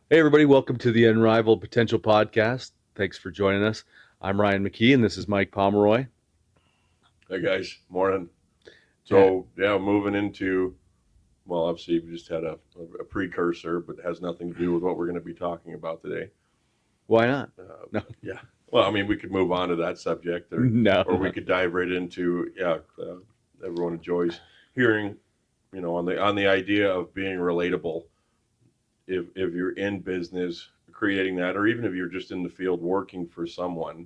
Hey, everybody, welcome to the Unrivaled Potential Podcast. Thanks for joining us. I'm Ryan McKee, and this is Mike Pomeroy. Hey guys, morning. Eh, Moving into, well, obviously we just had a precursor, but it has nothing to do with what we're going to be talking about today. why not? No, Yeah. Well, I mean, we could move on to that subject, no, or we no. could dive right into, everyone enjoys hearing, on the idea of being relatable. If you're in business, creating that, or even if you're just in the field working for someone,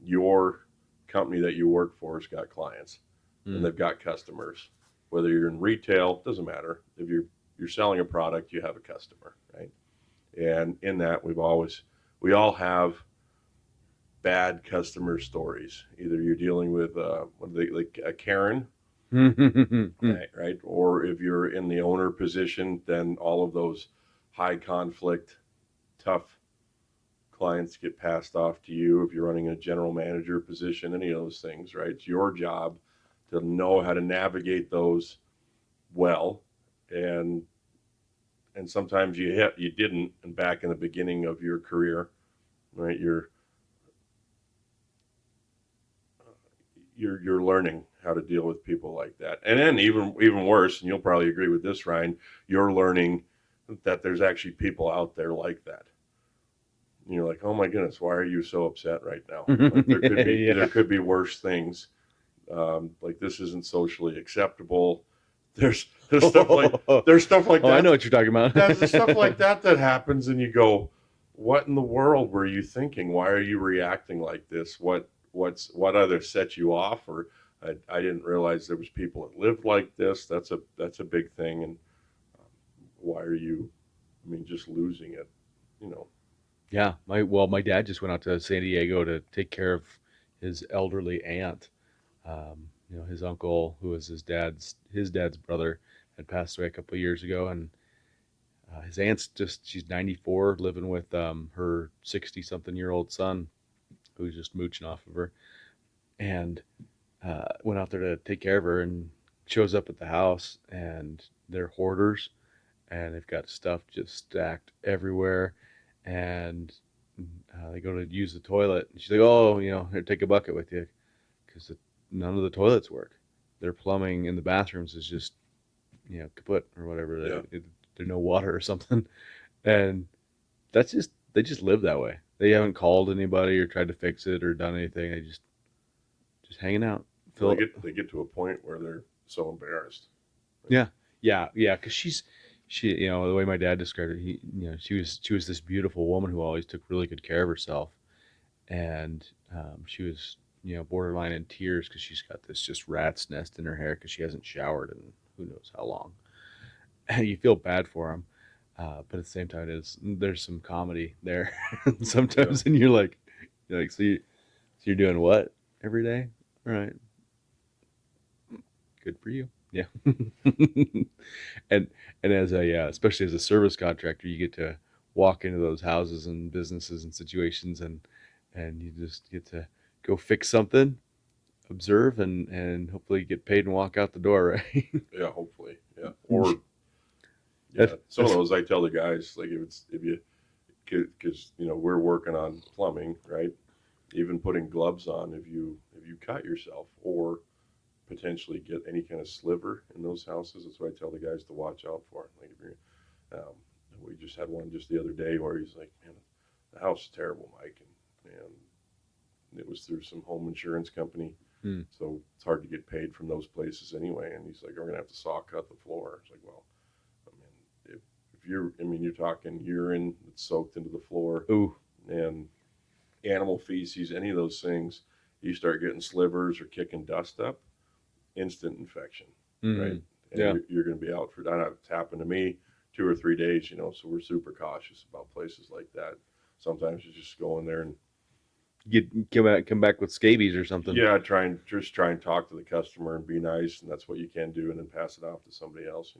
your company that you work for has got clients and Mm, they've got customers. Whether you're in retail, doesn't matter. If you're selling a product, you have a customer, right? And in that, we all have bad customer stories. Either you're dealing with what are they, like a Karen, right? Or if you're in the owner position, then all of those high conflict, tough clients get passed off to you. If you're running a general manager position, any of those things, right? It's your job to know how to navigate those well, and sometimes you didn't, and back in the beginning of your career, right? You're learning how to deal with people like that, and then even worse, and you'll probably agree with this, Ryan. You're learning that there's actually people out there like that. And you're like, oh my goodness, why are you so upset right now? Like there yeah. could be worse things. Like this isn't socially acceptable. There's there's stuff like Oh, there's stuff like I know that. what you're talking about. That's the stuff like that happens, and you go, "What in the world were you thinking? Why are you reacting like this? What either set you off, or I didn't realize there was people that lived like this. That's a big thing, and why are you? I mean, just losing it, you know? Yeah, my dad just went out to San Diego to take care of his elderly aunt. His uncle, who was his dad's brother, had passed away a couple of years ago, and his aunt's she's 94, living with her 60 something year old son, who's just mooching off of her, and went out there to take care of her, and shows up at the house, and they're hoarders, and they've got stuff just stacked everywhere, and they go to use the toilet, and she's like, "Oh, here, take a bucket with you," because none of the toilets work. Their plumbing in the bathrooms is just kaput or whatever. Yeah, There's no water or something, and they just live that way. They haven't called anybody or tried to fix it or done anything. They just hanging out. well, Phil, they get to a point where they're so embarrassed. Right? yeah, yeah. Because she, the way my dad described it, she was this beautiful woman who always took really good care of herself, and she was borderline in tears because she's got this just rat's nest in her hair because she hasn't showered in who knows how long. And you feel bad for them, but at the same time, there's some comedy there Yeah, sometimes, and you're like, so you're doing what every day? All right, good for you. Yeah. and as especially as a service contractor, you get to walk into those houses and businesses and situations, and you just get to go fix something, observe, and hopefully get paid and walk out the door, right? yeah. Hopefully, yeah. Or yeah, that, some of that's those I tell the guys, like if you because we're working on plumbing, right? Even putting gloves on if you cut yourself or potentially get any kind of sliver in those houses. That's what I tell the guys to watch out for. Like if you're, we just had one just the other day where he's like, "Man, the house is terrible, Mike," and it was through some home insurance company, mm, so it's hard to get paid from those places anyway. And he's like, "We're gonna have to saw cut the floor." It's like, well, I mean, if you're, I mean, you're talking urine that's soaked into the floor ooh, and animal feces, any of those things, you start getting slivers or kicking dust up, instant infection, right? mm, And yeah. you're going to be out for, I know it's happened to me 2 or 3 days, so we're super cautious about places like that. Sometimes you just go in there and, Come back with scabies or something. yeah, try and talk to the customer and be nice, and that's what you can do, and then pass it off to somebody else.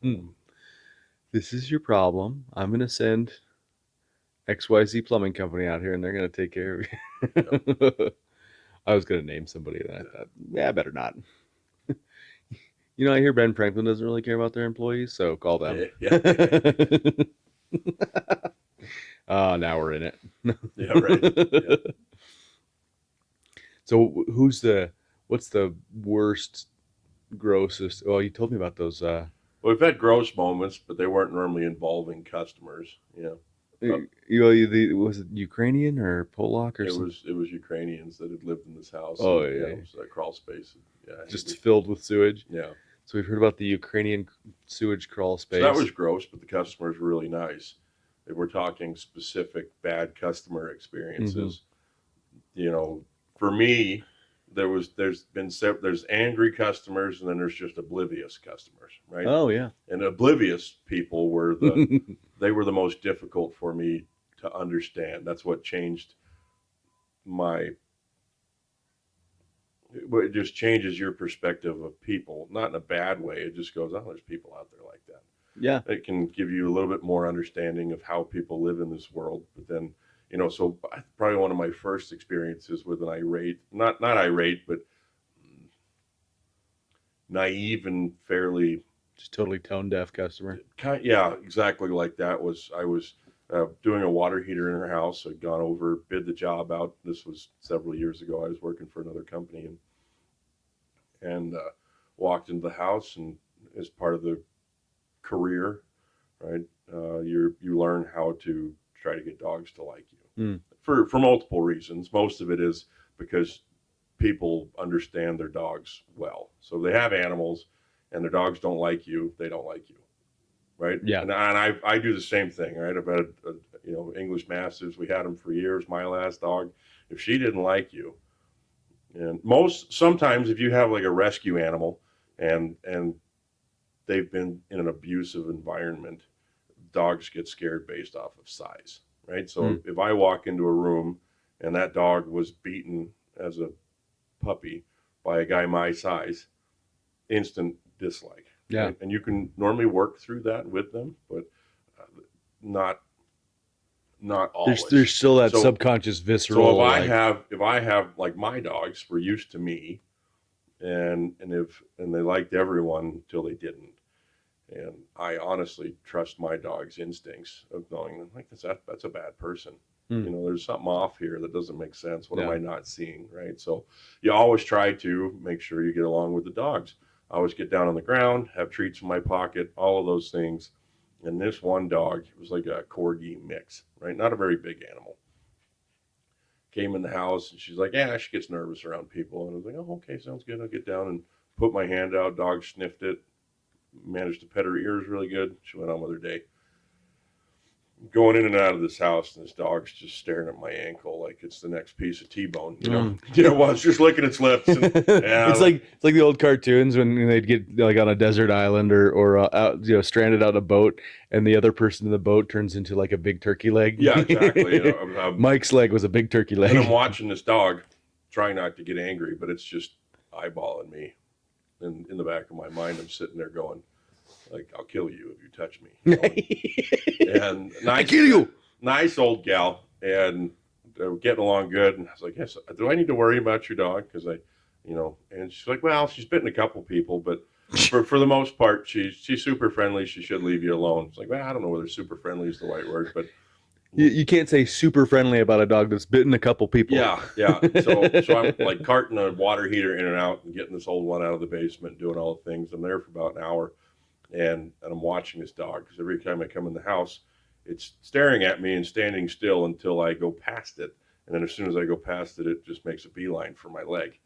Hmm. This is your problem. I'm gonna send XYZ plumbing company out here, and they're gonna take care of Yeah, you. I was gonna name somebody, and I thought, yeah, better not. I hear Ben Franklin doesn't really care about their employees, so call them. yeah, yeah. Oh, now we're in Yeah, right. Yeah. it. So what's the worst, grossest? Well, you told me about those. Well, we've had gross moments, but they weren't normally involving customers. Uh, Was it Ukrainian or Polak or something? it was Ukrainians that had lived in this house, Oh and yeah, yeah, it yeah. was a crawl space. Yeah, Just filled with sewage. yeah. So we've heard about the Ukrainian sewage crawl So that was space. gross, but the customers were really nice. If we're talking specific bad customer Hmm. experiences, you know, for me, there's angry customers, and then there's just oblivious customers, right? Oh yeah. And oblivious people they were the most difficult for me to understand. That's what changed my it just changes your perspective of people, not in a bad way. It just goes, oh, there's people out there like that. Yeah. It can give you a little bit more understanding of how people live in this world. But then, so probably one of my first experiences with an irate, not irate, but naive and fairly Just totally tone deaf customer. yeah, exactly like that was I was doing a water heater in her house. I'd gone over, bid the job out. This was several years ago. I was working for another company and walked into the house, and as part of the career, right, you learn how to try to get dogs to like you Mm. for multiple reasons. Most of it is because people understand their dogs well. So they have animals, and their dogs don't like you. They don't like you, right? Yeah. And I do the same thing, right? I've had English Mastiffs. We had them for years. My last dog, if she didn't like you, and sometimes if you have like a rescue animal, and they've been in an abusive environment, dogs get scared based off of size, right? So Mm. if I walk into a room and that dog was beaten as a puppy by a guy my size, instant dislike, Yeah. right? And you can normally work through that with them, but not not There's always. still that So subconscious so visceral like. if I have like my dogs were used to me, and they liked everyone until they didn't. And I honestly trust my dog's instincts of knowing like that's a bad person. Mm. There's something off here that doesn't make sense. What am Yeah. I not seeing? Right. So you always try to make sure you get along with the dogs. I always get down on the ground, have treats in my pocket, all of those things. And this one dog, it was like a corgi mix, right? Not a very big animal. Came in the house and she's like, yeah, she gets nervous around people. And I was like, oh, okay, sounds good. I'll get down and put my hand out. Dog sniffed it, managed to pet her ears really good. She went on with her day. Going in and out of this house, and this dog's just staring at my ankle like it's the next piece of T-bone. Mm. Well, it's just licking its lips, and I'm like, It's like the old cartoons when they'd get like on a desert island or out, stranded on a boat, and the other person in the boat turns into like a big turkey leg. yeah, exactly. Mike's leg was a big turkey And I'm leg. watching this dog, trying not to get angry, but it's just eyeballing me. And in the back of my mind, I'm sitting there going, like, I'll kill you if you touch me. And I kill you. nice old gal, and we're getting along good. And I was like, yes, do I need to worry about your dog? Because and she's like, well, she's bitten a couple people, but for the most part, she's super friendly. She should leave you alone. It's like, well, I don't know whether super friendly is the right word, but You can't say super friendly about a dog that's bitten a couple people. yeah. So I'm like carting a water heater in and out and getting this old one out of the basement, doing all the things. I'm there for about an hour, and I'm watching this dog because every time I come in the house, it's staring at me and standing still until I go past it, and then as soon as I go past it, it just makes a beeline for my leg,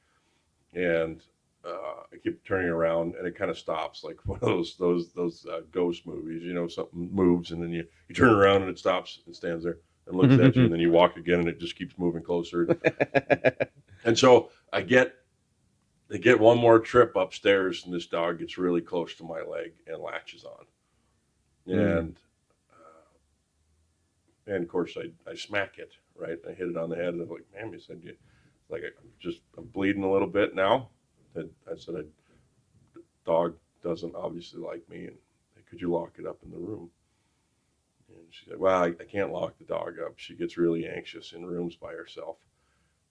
and I keep turning around, and it kind of stops like one of those ghost movies. Something moves, and then you turn around and it stops and stands there and looks at you, and then you walk again, and it just keeps moving closer. And so they get one more trip upstairs, and this dog gets really close to my leg and latches on. Mm. And of course I smack it, right? I hit it on the head, and I'm like, "Ma'am, you said you like I'm bleeding a little bit now." And I said, "Dog doesn't obviously like me, and could you lock it up in the room?" And she said, "Well, I can't lock the dog up. She gets really anxious in rooms by herself."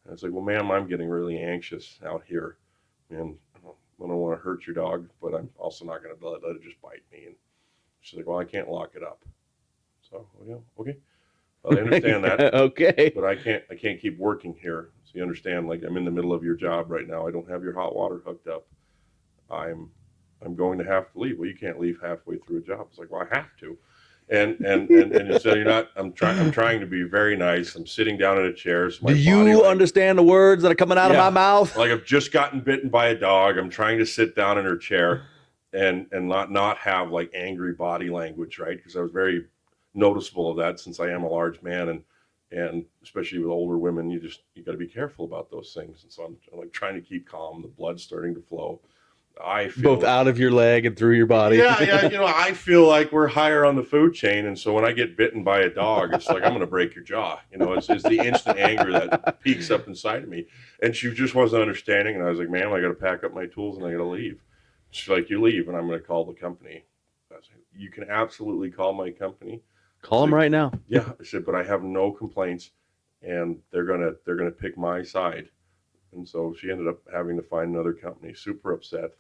And I was like, "Well, ma'am, I'm getting really anxious out here, and I don't want to hurt your dog, but I'm also not going to let it just bite me." And she's like, "Well, I can't lock it up." So yeah, okay. Well, I understand that, Okay. but I can't keep working here. So you understand, like I'm in the middle of your job right now. I don't have your hot water hooked up. I'm I'm going to have to leave. Well, you can't leave halfway through a job. It's like, well, I have to. And so you're not. I'm trying to be very nice. I'm sitting down in a chair, so Do my body you language. understand the words that are coming out of my Yeah, mouth? like I've just gotten bitten by a dog. I'm trying to sit down in her chair, and not have like angry body language, right? Because I was very noticeable of that since I am a large man, and especially with older women, you got to be careful about those things. And so I'm like trying to keep calm. The blood's starting to flow. I Both feel out of your leg and through your body. yeah, yeah. I feel like we're higher on the food chain, and so when I get bitten by a dog, it's like I'm going to break your jaw. It's the instant anger that peaks up inside of me, and she just wasn't understanding. And I was like, "Ma'am, I got to pack up my tools and I got to leave." She's like, "You leave, and I'm going to call the company." I was like, "You can absolutely call my company." I Call him said, right now. "Yeah," I said, "but I have no complaints, and they're gonna pick my side." And so she ended up having to find another company. Super upset,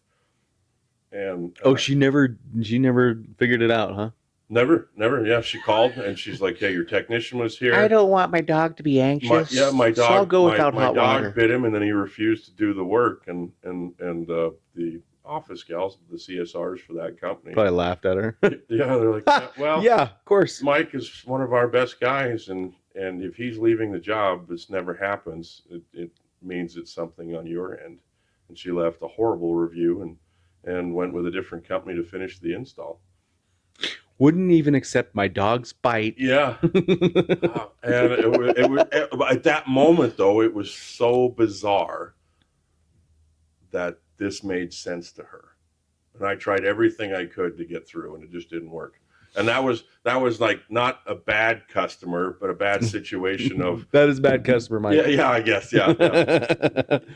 and Oh, she never figured it out, huh? never, never. Yeah, she called and she's like, "Hey, your technician was I here. don't want my dog to be My anxious, so I'll dog, go my without my hot dog water. bit him, and then he refused to do the work." And the office gals, the CSRs for that company, Probably laughed at her. yeah, they're like, "Yeah, well, Yeah, of course. Mike is one of our best guys, and if he's leaving the job, this never happens. It means it's something on your end." And she left a horrible review and went with a different company to finish the install. Wouldn't even accept my dog's bite. Yeah, and at that moment though, it was so bizarre that this made sense to her, and I tried everything I could to get through, and it just didn't work. And that was like not a bad customer, but a bad situation of That is bad customer, Mike. yeah, yeah, I guess, yeah,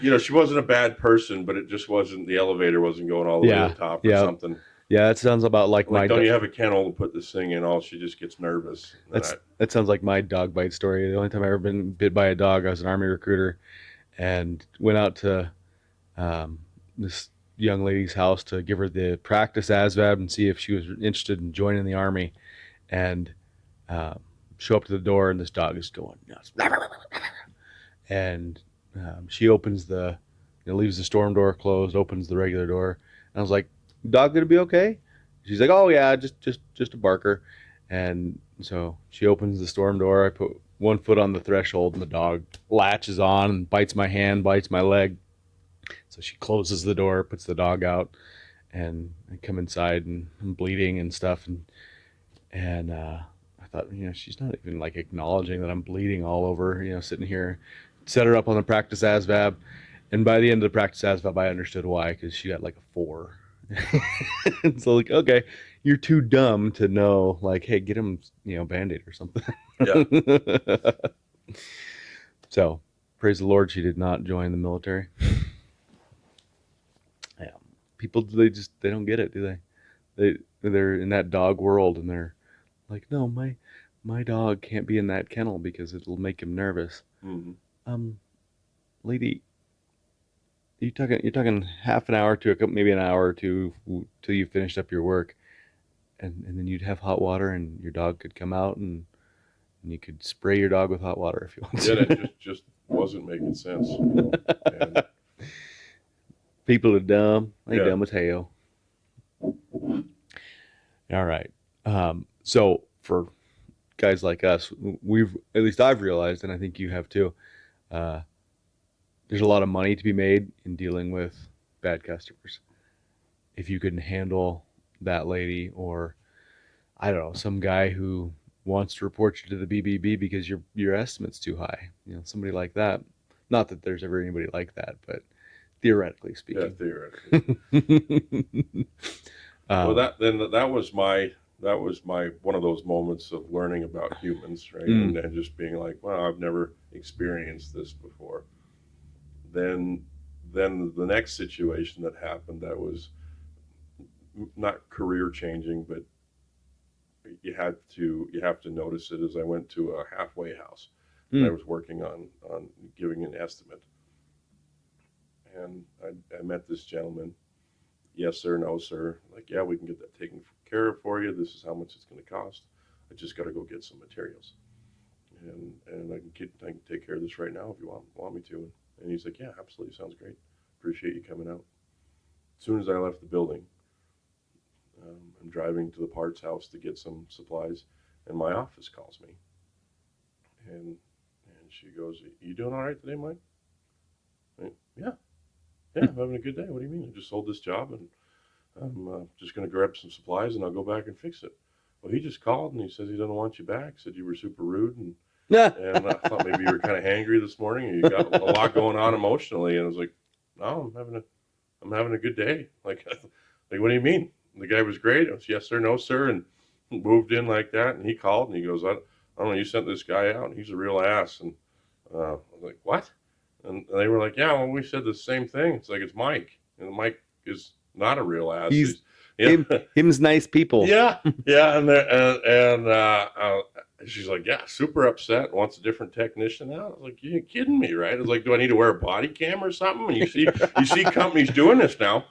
yeah. She wasn't a bad person, but it just wasn't the elevator wasn't going all the way to the Yeah, top or yeah, something. yeah. That sounds about like Like, don't you have a kennel to put this thing in? All she just gets nervous, and that sounds like my dog bite story. The only time I ever been bit by a dog, I was an army recruiter and went out to um, this young lady's house to give her the practice ASVAB and see if she was interested in joining the army. And um, show up to the door, and this dog is going nuts. And she opens leaves the storm door closed, opens the regular door. And I was like, "Dog gonna be okay?" She's like, "Oh yeah, just a barker." And so she opens the storm door. I put one foot on the threshold, and the dog latches on and bites my hand, bites my leg. So she closes the door, puts the dog out, and I come inside, and I'm bleeding and stuff. And I thought, she's not even like acknowledging that I'm bleeding all over, sitting here. Set her up on the practice ASVAB, and by the end of the practice ASVAB, I understood why, because she got like a 4. And so like, okay, you're too dumb to know, like, hey, get him, Band-Aid or something. yeah, So praise the Lord, she did not join the military. Yeah, people, they don't get it, do they? They're in that dog world, and they're like, no, my dog can't be in that kennel because it'll make him nervous. hmm Um, lady, you're talking half an hour to maybe an hour or two till you finished up your work, and then you'd have hot water, and your dog could come out, and you could spray your dog with hot water if you want yeah, that to. just wasn't making sense. And People are dumb. They yeah, dumb as hell. All right. So for guys like us, we've at least I've realized, and I think you have too. Uh, there's a lot of money to be made in dealing with bad customers. If you can handle that lady, or I don't know, some guy who wants to report you to the BBB because your estimate's too high, somebody like that. Not that there's ever anybody like that, but theoretically yeah, speaking. theoretically. Well, um, that was my one of those moments of learning about humans, right? mm, And just being like, wow, I've never experienced this before. Then then the next situation that happened that was not career changing, but you have to notice it as I went to a halfway house and I mm, was working on giving an estimate, and I met this gentleman. Yes sir, no sir. Like, yeah, we can get that taken care of for you. This is how much it's going to cost. I just got to go get some materials, and I can take care of this right now if you want me to. And he's like, yeah, absolutely, sounds great. Appreciate you coming out. As soon as I left the building, I'm driving to the parts house to get some supplies, and my office calls me, and she goes, "You doing all right today, Mike?" Yeah, yeah, I'm having a good day. What do you mean? I just sold this job, and I'm just going to grab some supplies, and I'll go back and fix it. Well, he just called, and he says he doesn't want you back. Said you were super rude, and I thought maybe you were kind of hangry this morning, and you got a lot going on emotionally. And I was like, no, I'm having a good day. Like, what do you mean? The guy was great. I was yes sir, no sir, and moved in like that. And he called and he goes, I don't know, you sent this guy out, and he's a real ass. And I was like, what? And they were like, yeah, well, we said the same thing. It's like, it's Mike, and Mike is not a real ass. He's yeah, him's nice people. yeah, yeah, and she's like, yeah, super upset, wants a different technician out. I was like, you kidding me, right? I was like, do I need to wear a body cam or something? And you see companies doing this now,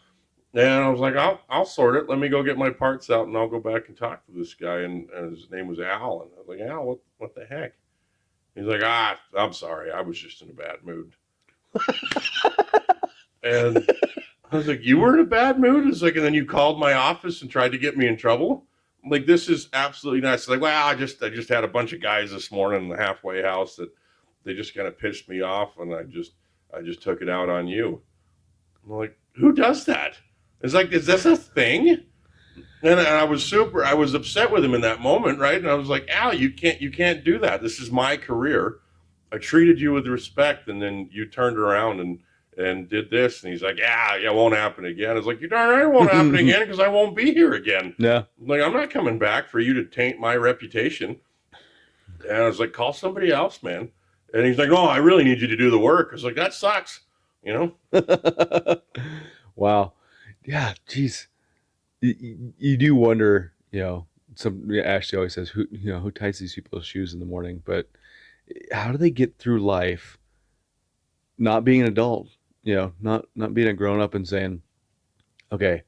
and I was like, I'll sort it. Let me go get my parts out, and I'll go back and talk to this guy. And his name was Al, and I was like, Al, what the heck? He's like, I'm sorry, I was just in a bad mood. And I was like, you were in a bad mood? It's like, and then you called my office and tried to get me in trouble. I'm like, this is absolutely nuts. Like, well, I just had a bunch of guys this morning in the halfway house that they just kind of pissed me off, and I just took it out on you. I'm like, who does that? It's like, is this a thing? And I was upset with him in that moment, right? And I was like, Al, you can't do that. This is my career. I treated you with respect, and then you turned around and did this. And he's like, yeah, it won't happen again. I was like, you darn right it won't happen again, because I won't be here again. Yeah. Like, I'm not coming back for you to taint my reputation. And I was like, call somebody else, man. And he's like, oh, I really need you to do the work. I was like, that sucks, you know? Wow. Yeah, geez. You do wonder, Ashley always says, who ties these people's shoes in the morning? But how do they get through life not being an adult, not being a grown up and saying, okay,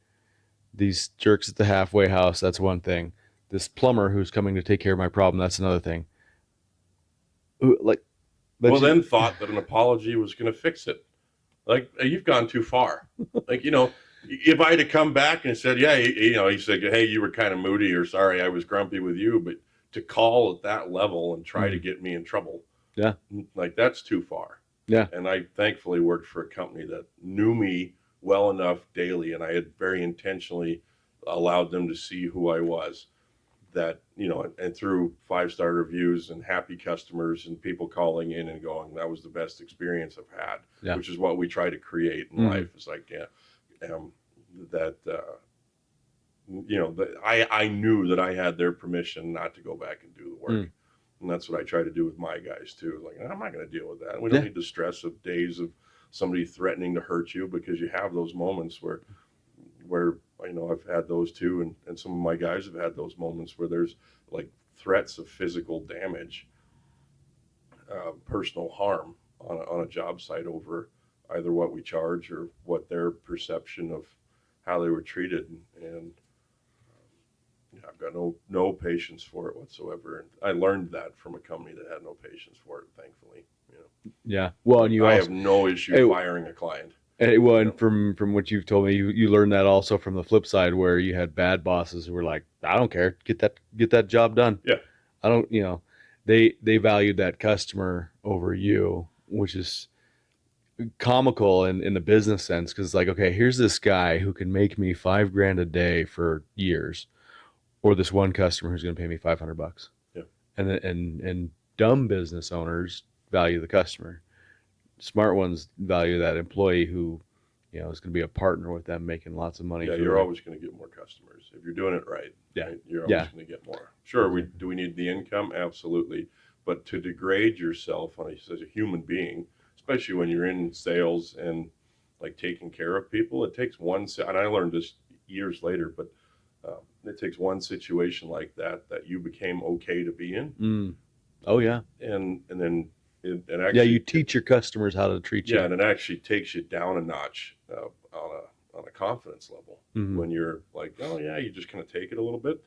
these jerks at the halfway house, that's one thing. This plumber who's coming to take care of my problem, that's another thing. Like, well, then thought that an apology was going to fix it. Like, you've gone too far. Like, if I had come back and said, yeah, he said, hey, you were kind of moody, or sorry, I was grumpy with you, but to call at that level and try to get me in trouble, yeah, like, that's too far. Yeah. And I thankfully worked for a company that knew me well enough daily, and I had very intentionally allowed them to see who I was. That, and through 5-star reviews and happy customers and people calling in and going, that was the best experience I've had, yeah. Which is what we try to create in life. It's like, I knew that I had their permission not to go back and do the work. And that's what I try to do with my guys too. Like, I'm not going to deal with that. We don't need the stress of days of somebody threatening to hurt you, because you have those moments where I've had those too, and some of my guys have had those moments where there's like threats of physical damage, personal harm on a job site over either what we charge or what their perception of how they were treated, and I've got no patience for it whatsoever. And I learned that from a company that had no patience for it, thankfully. Yeah. Well, and I have no issue firing a client. And from what you've told me, you learned that also from the flip side, where you had bad bosses who were like, I don't care, get that job done. Yeah. I don't, they valued that customer over you, which is comical in the business sense, because like, okay, here's this guy who can make me $5,000 a day for years, or this one customer who's going to pay me $500. Yeah. And dumb business owners value the customer. Smart ones value that employee who, is going to be a partner with them, making lots of money. Yeah, you're always going to get more customers if you're doing it right. Yeah, right? You're always going to get more. Sure, do we need the income? Absolutely, but to degrade yourself as a human being, especially when you're in sales and like taking care of people, it takes one. And I learned this years later, but it takes one situation like that you became okay to be in. Oh yeah, and then. And actually, you teach your customers how to treat you. Yeah, and it actually takes you down a notch on a confidence level when you're like, oh yeah, you just kind of take it a little bit,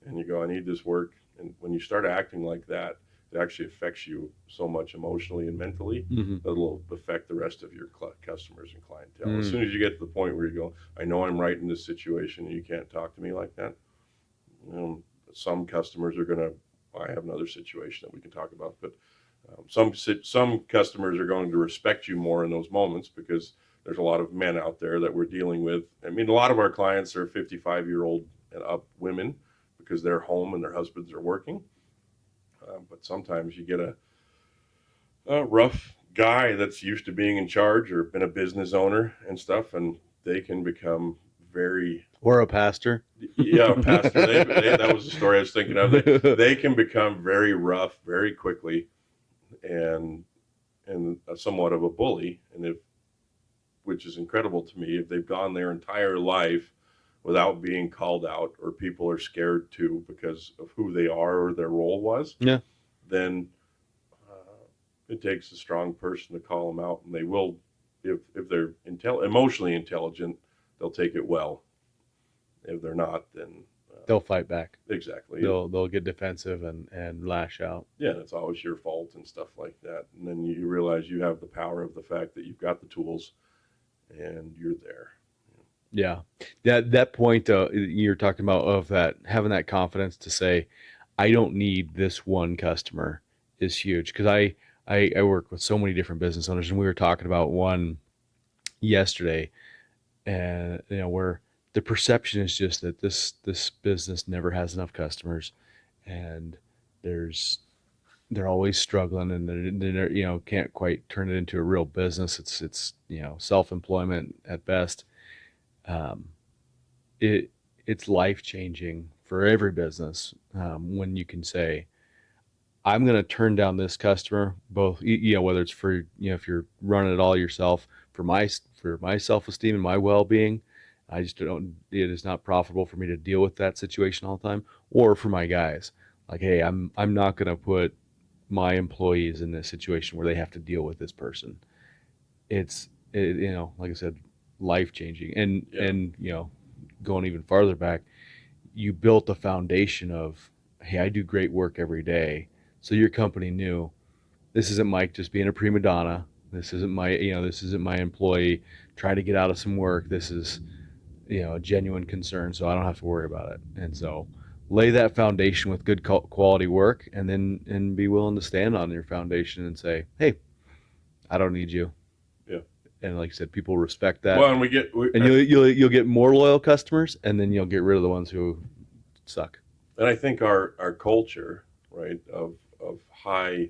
and you go, I need this work. And when you start acting like that, it actually affects you so much emotionally and mentally Mm-hmm. that it'll affect the rest of your customers and clientele. As Mm. soon as you get to the point where you go, I know I'm right in this situation and you can't talk to me like that. Some customers are going to, I have another situation that we can talk about, but some customers are going to respect you more in those moments because there's a lot of men out there that we're dealing with. I mean, a lot of our clients are 55-year-old and up women because they're home and their husbands are working. But sometimes you get a rough guy that's used to being in charge or been a business owner and stuff, and they can become very, Or a pastor. yeah, pastor. That was the story I was thinking of. They can become very rough very quickly, and somewhat of a bully, and if which is incredible to me, if they've gone their entire life without being called out, or people are scared to because of who they are or their role was, Yeah. then it takes a strong person to call them out, and they will, if they're emotionally intelligent, they'll take it well. If they're not, then They'll fight back. exactly, They'll get defensive and lash out. yeah, it's always your fault and stuff like that. And then you realize you have the power of the fact that you've got the tools and you're there. Yeah. That point you're talking about of that having that confidence to say, I don't need this one customer is huge because I work with so many different business owners, and we were talking about one yesterday, and where the perception is just that this business never has enough customers, and there's they're always struggling, and they're can't quite turn it into a real business. It's self-employment at best. Um, it it's life changing for every business when you can say, I'm going to turn down this customer, both whether it's for if you're running it all yourself, for my self esteem and my well being. I just don't. It is not profitable for me to deal with that situation all the time, or for my guys. Like, hey, I'm not going to put my employees in this situation where they have to deal with this person. Like I said, life changing, and Yeah. going even farther back, you built a foundation of, hey, I do great work every day. So your company knew this isn't Mike just being a prima donna. This isn't my employee trying to get out of some work. This is, a genuine concern. So I don't have to worry about it. And so lay that foundation with good quality work, and be willing to stand on your foundation and say, hey, I don't need you. Yeah. And like I said, people respect that. Well, and And you'll get more loyal customers, and then you'll get rid of the ones who suck. and I think our culture, right, of high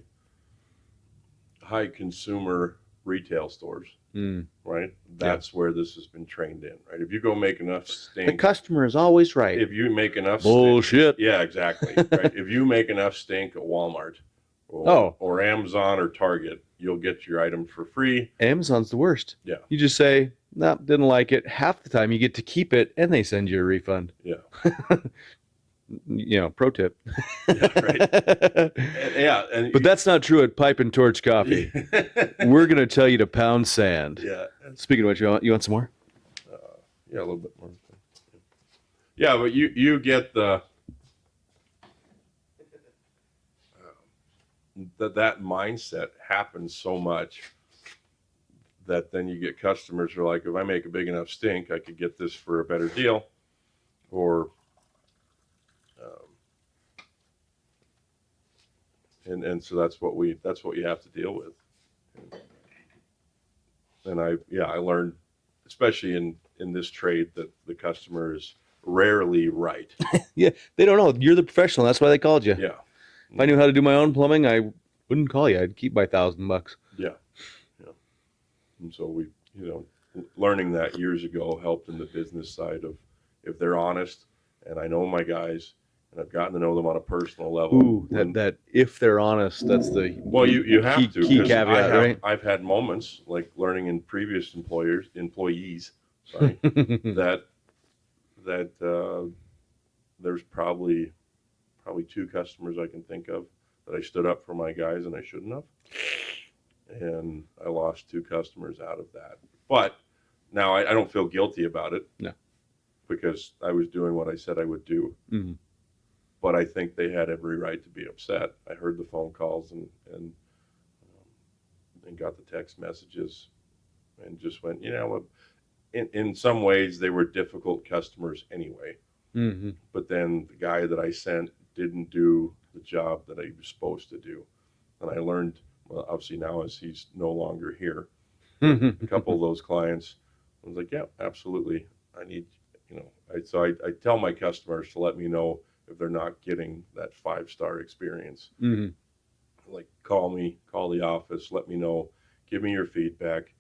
consumer retail stores, Mm. right, that's where this has been trained in, right. If you go make enough The stink, customer is always right. if you make enough Bullshit. yeah, exactly, right. If you make enough stink at Walmart Oh. or Amazon or Target, you'll get your item for free. Amazon's the worst. Yeah. You just say, no, didn't like it. Half the time you get to keep it, and they send you a refund. Yeah. Pro tip. Yeah, right. And But that's not true at Pipe and Torch Coffee. We're going to tell you to pound sand. Yeah. Speaking of which, you want some more? Yeah, a little bit more. Yeah, but you get that mindset happens so much that then you get customers who are like, if I make a big enough stink, I could get this for a better deal, or and so that's what you have to deal with. And I learned, especially in this trade, that the customer is rarely right. Yeah, they don't know. You're the professional. That's why they called you. Yeah. If I knew how to do my own plumbing, I wouldn't call you. I'd keep my $1,000. Yeah. And so we, learning that years ago helped in the business side of, if they're honest, and I know my guys, and I've gotten to know them on a personal level. Ooh, that if they're honest, that's the well, you have to, key caveat, right? I've had moments like learning in previous employees, sorry, that there's probably 2 customers I can think of that I stood up for my guys and I shouldn't have. And I lost 2 customers out of that. But now I don't feel guilty about it. No. Because I was doing what I said I would do. Mm-hmm. but I think they had every right to be upset. I heard the phone calls and got the text messages and just went, in some ways they were difficult customers anyway. Mm-hmm. But then the guy that I sent didn't do the job that he was supposed to do. And I learned, well, obviously now as he's no longer here, but a couple of those clients, I was like, yeah, absolutely. I need, I tell my customers to let me know if they're not getting that 5-star experience. Mm-hmm. Like call me, call the office, let me know, give me your feedback,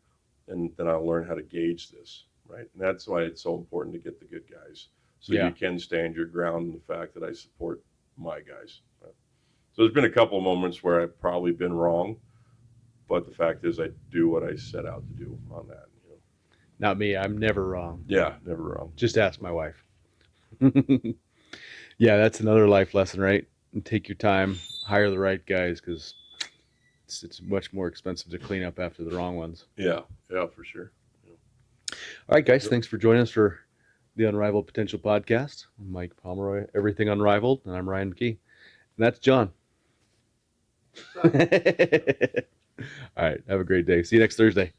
and then I'll learn how to gauge this, right? And that's why it's so important to get the good guys. So Yeah. you can stand your ground in the fact that I support my guys. So there's been a couple of moments where I've probably been wrong, but the fact is I do what I set out to do on that. Not me. I'm never wrong. Yeah, never wrong. Just ask my wife. Yeah, that's another life lesson, right? And take your time, hire the right guys, because it's much more expensive to clean up after the wrong ones. Yeah, for sure. All right, guys, thanks for joining us for the Unrivaled Potential Podcast. I'm Mike Pomeroy, Everything Unrivaled, and I'm Ryan McKee. And that's John. All right, have a great day. See you next Thursday.